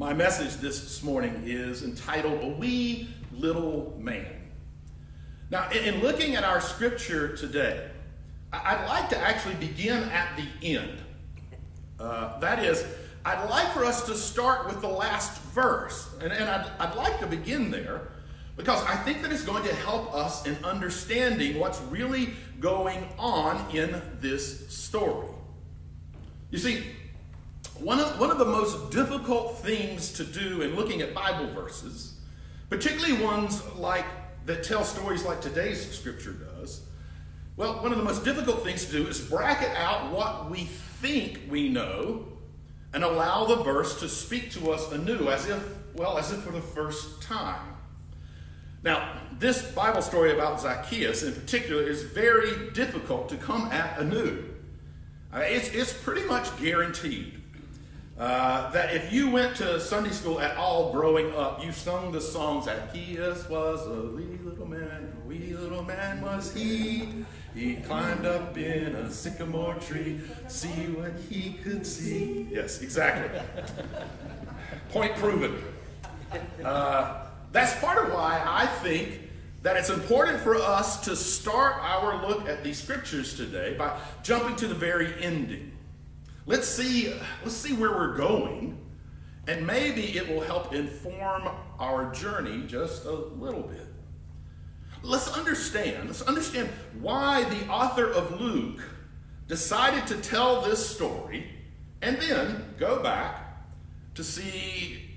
My message this morning is entitled, A Wee Little Man. Now, in looking at our scripture today, I'd like to actually begin at the end. That is, I'd like for us to start with the last verse. And I'd like to begin there because I think that it's going to help us in understanding what's really going on in this story. You see, one of the most difficult things to do in looking at Bible verses, particularly ones that tell stories like today's scripture does, well, one of the most difficult things to do is bracket out what we think we know and allow the verse to speak to us anew, as if for the first time. Now, this Bible story about Zacchaeus in particular is very difficult to come at anew. It's pretty much guaranteed that if you went to Sunday school at all growing up, you sung the song, Zacchaeus was a wee little man was he. He climbed up in a sycamore tree, see what he could see. Yes, exactly. Point proven. That's part of why I think that it's important for us to start our look at these scriptures today by jumping to the very ending. Let's see where we're going, and maybe it will help inform our journey just a little bit. Let's understand why the author of Luke decided to tell this story and then go back to see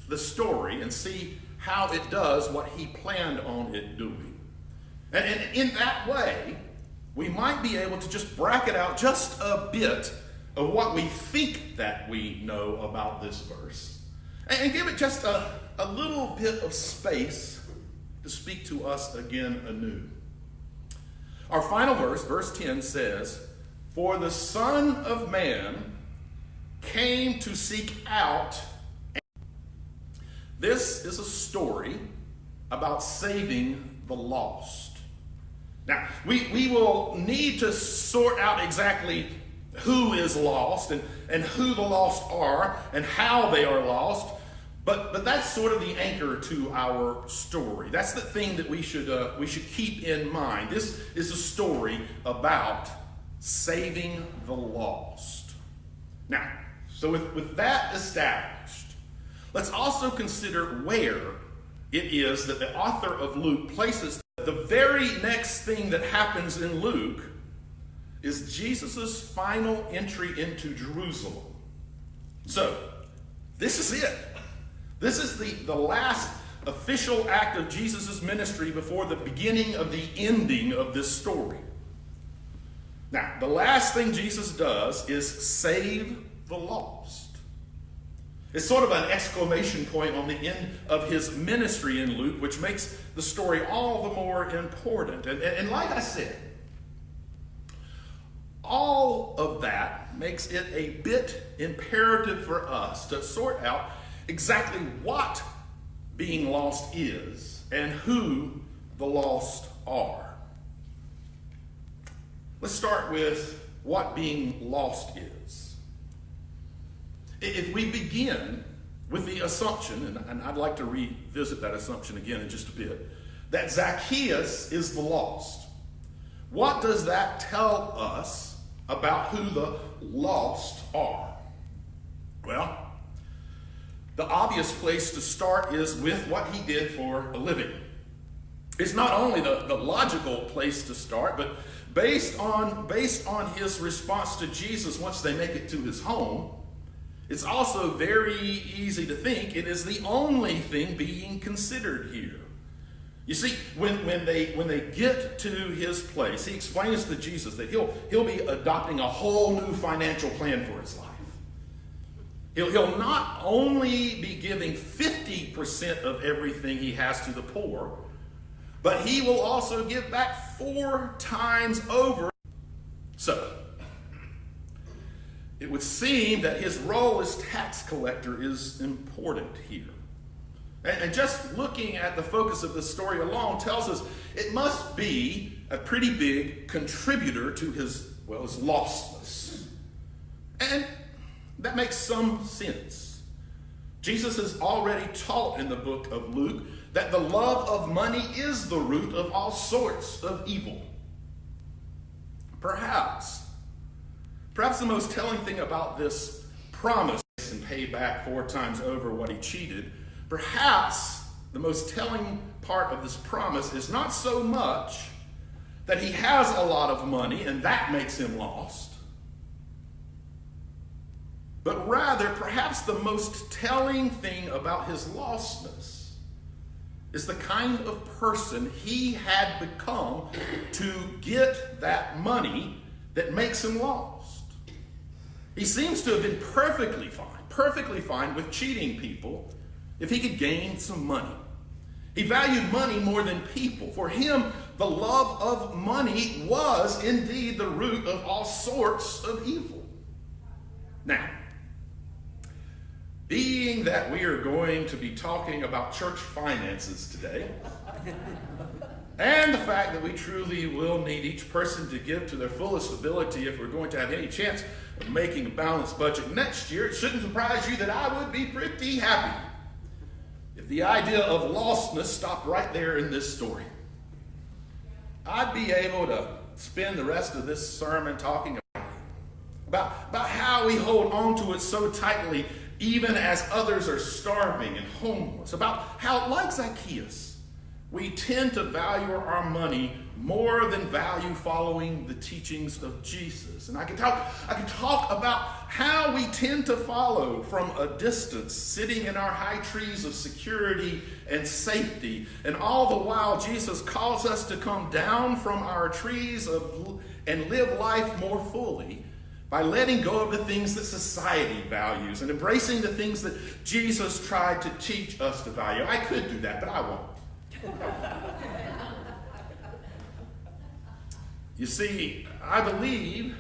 the story and see how it does what he planned on it doing. And in that way, we might be able to just bracket out just a bit of what we think that we know about this verse and give it just a little bit of space to speak to us again anew. Our final verse, verse 10, says, "For the Son of Man came to seek out." This is a story about saving the lost. Now, we will need to sort out exactly who is lost and who the lost are and how they are lost, but that's sort of the anchor to our story. That's the thing that we should keep in mind. This is a story about saving the lost. Now, so with that established, let's also consider where it is that the author of Luke places. The very next thing that happens in Luke is Jesus' final entry into Jerusalem. So, this is it. This is the last official act of Jesus' ministry before the beginning of the ending of this story. Now, the last thing Jesus does is save the lost. It's sort of an exclamation point on the end of his ministry in Luke, which makes the story all the more important. And like I said, all of that makes it a bit imperative for us to sort out exactly what being lost is and who the lost are. Let's start with what being lost is. If we begin with the assumption, and I'd like to revisit that assumption again in just a bit, that Zacchaeus is the lost. What does that tell us about who the lost are? Well, the obvious place to start is with what he did for a living. It's not only the logical place to start, but based on his response to Jesus once they make it to his home, it's also very easy to think it is the only thing being considered here. You see, when they get to his place, he explains to Jesus that he'll be adopting a whole new financial plan for his life. He'll not only be giving 50% of everything he has to the poor, but he will also give back 4 times over. So, it would seem that his role as tax collector is important here. And just looking at the focus of the story alone tells us it must be a pretty big contributor to his lostness. And that makes some sense. Jesus has already taught in the book of Luke that the love of money is the root of all sorts of evil. Perhaps the most telling thing about this promise and pay back 4 times over what he cheated, perhaps the most telling part of this promise is not so much that he has a lot of money and that makes him lost, but rather perhaps the most telling thing about his lostness is the kind of person he had become to get that money that makes him lost. He seems to have been perfectly fine with cheating people if he could gain some money. He valued money more than people. For him, the love of money was indeed the root of all sorts of evil. Now, being that we are going to be talking about church finances today, and the fact that we truly will need each person to give to their fullest ability if we're going to have any chance of making a balanced budget next year, it shouldn't surprise you that I would be pretty happy if the idea of lostness stopped right there in this story. I'd be able to spend the rest of this sermon talking about how we hold on to it so tightly even as others are starving and homeless, about how, like Zacchaeus, we tend to value our money more than value following the teachings of Jesus. And I can talk about how we tend to follow from a distance, sitting in our high trees of security and safety. And all the while, Jesus calls us to come down from our trees and live life more fully by letting go of the things that society values and embracing the things that Jesus tried to teach us to value. I could do that, but I won't. You see, I believe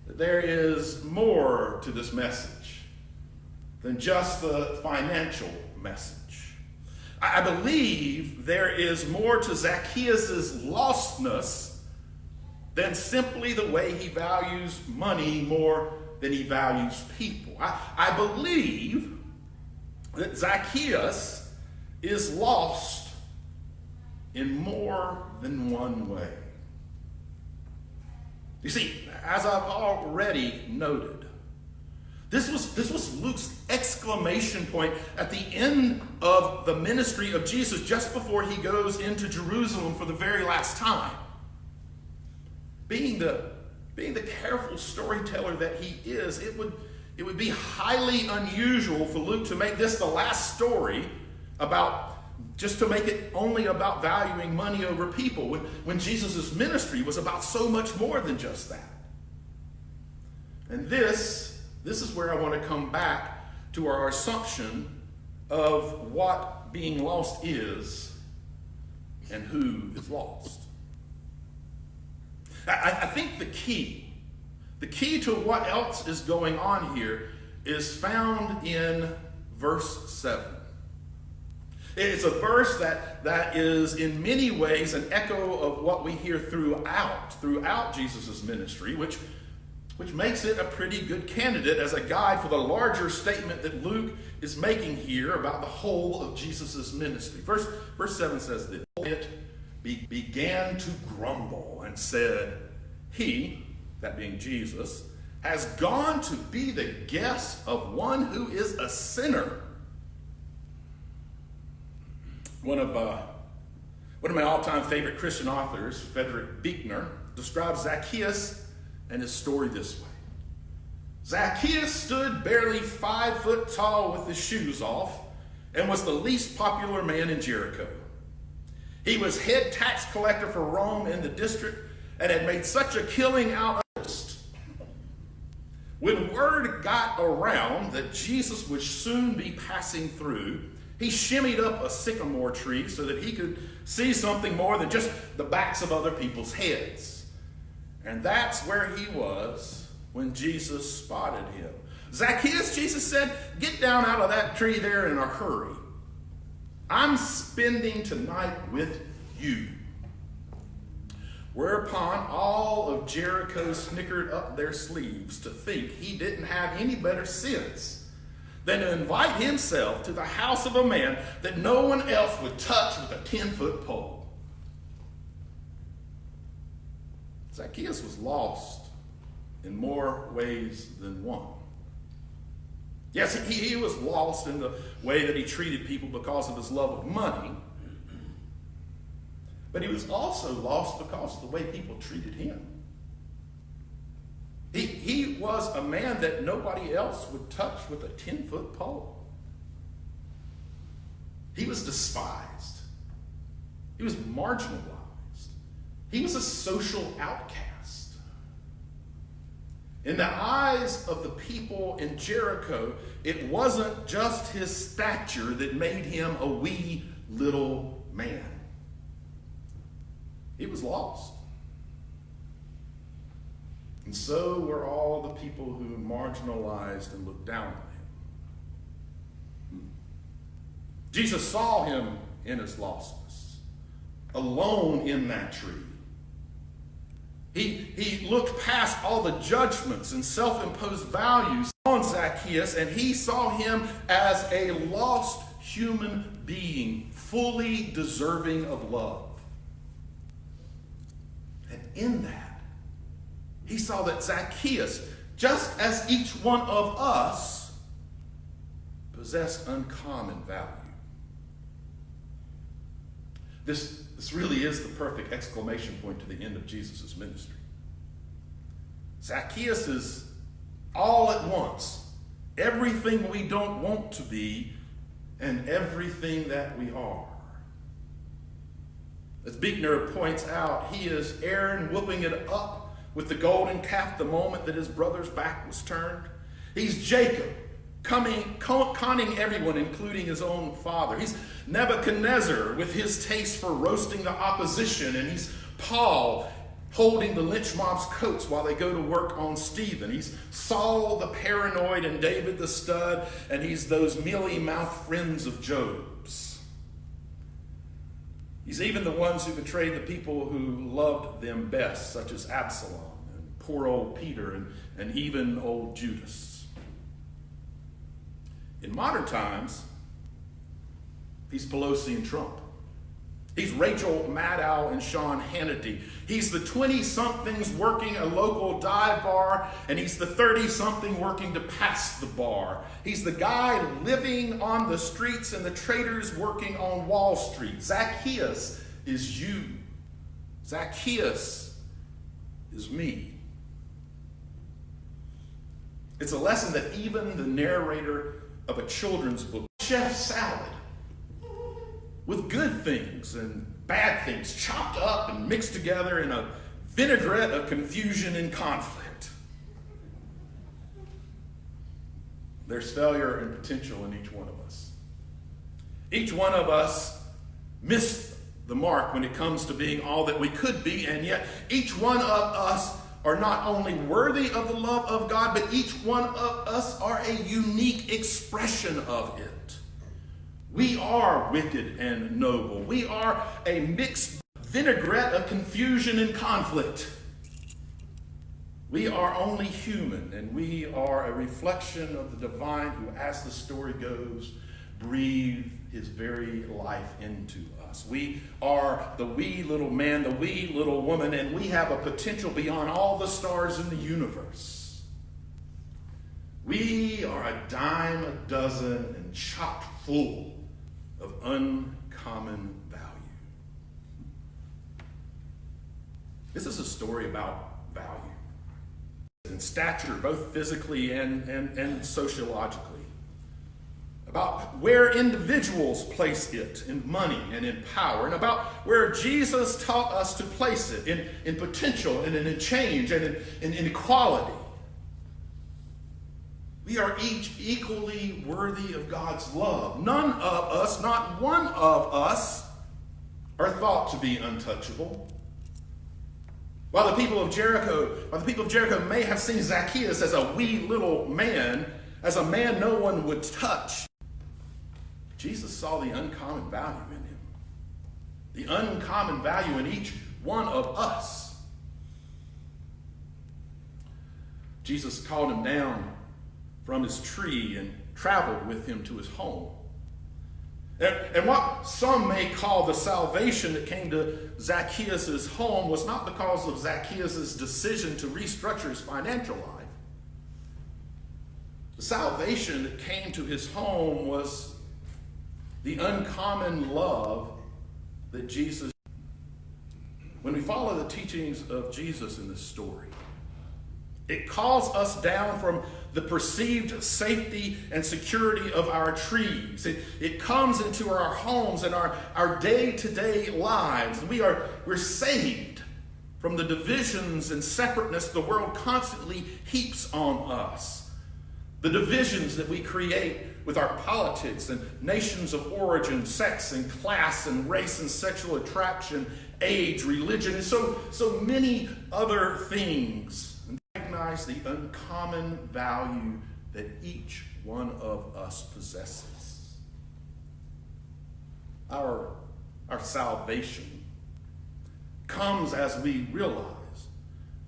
that there is more to this message than just the financial message. I believe there is more to Zacchaeus' lostness than simply the way he values money more than he values people. I believe that Zacchaeus is lost in more than one way. You see, as I've already noted, this was Luke's exclamation point at the end of the ministry of Jesus just before he goes into Jerusalem for the very last time. Being the careful storyteller that he is, it would be highly unusual for Luke to make this the last story just to make it only about valuing money over people, when Jesus' ministry was about so much more than just that. And this is where I want to come back to our assumption of what being lost is and who is lost. I think the key to what else is going on here is found in verse 7. It's a verse that is in many ways an echo of what we hear throughout Jesus' ministry, which makes it a pretty good candidate as a guide for the larger statement that Luke is making here about the whole of Jesus' ministry. Verse 7 says this: "It began to grumble and said, he," that being Jesus, "has gone to be the guest of one who is a sinner." One of my all-time favorite Christian authors, Frederick Buechner, describes Zacchaeus and his story this way: "Zacchaeus stood barely 5 foot tall with his shoes off and was the least popular man in Jericho. He was head tax collector for Rome in the district and had made such a killing out of it. When word got around that Jesus would soon be passing through, he shimmied up a sycamore tree so that he could see something more than just the backs of other people's heads. And that's where he was when Jesus spotted him. 'Zacchaeus,' Jesus said, 'get down out of that tree there in a hurry. I'm spending tonight with you.' Whereupon all of Jericho snickered up their sleeves to think he didn't have any better sense than to invite himself to the house of a man that no one else would touch with a 10-foot pole. Zacchaeus was lost in more ways than one. Yes, he was lost in the way that he treated people because of his love of money. But he was also lost because of the way people treated him. He was a man that nobody else would touch with a 10-foot pole. He was despised. He was marginalized. He was a social outcast. In the eyes of the people in Jericho, it wasn't just his stature that made him a wee little man. He was lost. And so were all the people who marginalized and looked down on him. Jesus saw him in his lostness, alone in that tree. He looked past all the judgments and self-imposed values on Zacchaeus, and he saw him as a lost human being, fully deserving of love. And in that, he saw that Zacchaeus, just as each one of us, possessed uncommon value. This really is the perfect exclamation point to the end of Jesus' ministry. Zacchaeus is all at once everything we don't want to be and everything that we are. As Buechner points out, he is Aaron whooping it up with the golden calf the moment that his brother's back was turned. He's Jacob, conning everyone, including his own father. He's Nebuchadnezzar with his taste for roasting the opposition, and he's Paul holding the lynch mob's coats while they go to work on Stephen. He's Saul the paranoid and David the stud, and he's those mealy-mouthed friends of Job's. He's even the ones who betrayed the people who loved them best, such as Absalom and poor old Peter and even old Judas. In modern times, he's Pelosi and Trump. He's Rachel Maddow and Sean Hannity. He's the 20-somethings working a local dive bar, and he's the 30-something working to pass the bar. He's the guy living on the streets and the traders working on Wall Street. Zacchaeus is you. Zacchaeus is me. It's a lesson that even the narrator of a children's book, Chef Salad, with good things and bad things chopped up and mixed together in a vinaigrette of confusion and conflict. There's failure and potential in each one of us. Each one of us missed the mark when it comes to being all that we could be, and yet each one of us are not only worthy of the love of God, but each one of us are a unique expression of it. We are wicked and noble. We are a mixed vinaigrette of confusion and conflict. We are only human, and we are a reflection of the divine who, as the story goes, breathed his very life into us. We are the wee little man, the wee little woman, and we have a potential beyond all the stars in the universe. We are a dime a dozen and chock full of uncommon value. This is a story about value and stature, both physically and sociologically. About where individuals place it in money and in power, and about where Jesus taught us to place it in potential and in change and in inequality. We are each equally worthy of God's love. None of us, not one of us, are thought to be untouchable. While the people of Jericho may have seen Zacchaeus as a wee little man, as a man no one would touch, Jesus saw the uncommon value in him. The uncommon value in each one of us. Jesus called him down from his tree, and traveled with him to his home. And what some may call the salvation that came to Zacchaeus' home was not because of Zacchaeus' decision to restructure his financial life. The salvation that came to his home was the uncommon love that Jesus. When we follow the teachings of Jesus in this story, it calls us down from the perceived safety and security of our trees. It comes into our homes and our day-to-day lives. We're saved from the divisions and separateness the world constantly heaps on us. The divisions that we create with our politics and nations of origin, sex and class and race and sexual attraction, age, religion, and so many other things. And recognize the uncommon value that each one of us possesses. Our salvation comes as we realize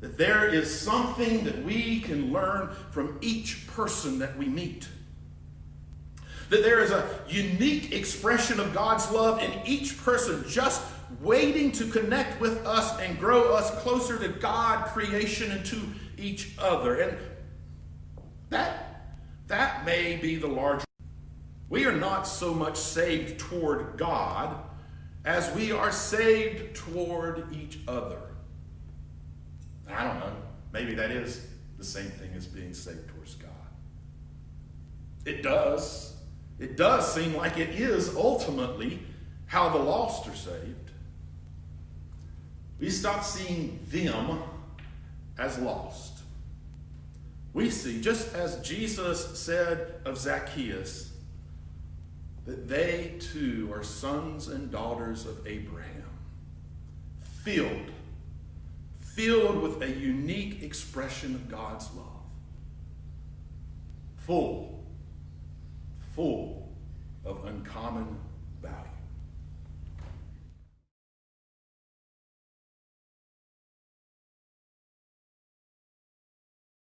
that there is something that we can learn from each person that we meet. That there is a unique expression of God's love in each person just waiting to connect with us and grow us closer to God, creation, and to each other. And that may be the larger. We are not so much saved toward God as we are saved toward each other. I don't know. Maybe that is the same thing as being saved towards God. It does. It does seem like it is ultimately how the lost are saved. We stop seeing them as lost. We see, just as Jesus said of Zacchaeus, that they too are sons and daughters of Abraham, filled with a unique expression of God's love, full of uncommon value.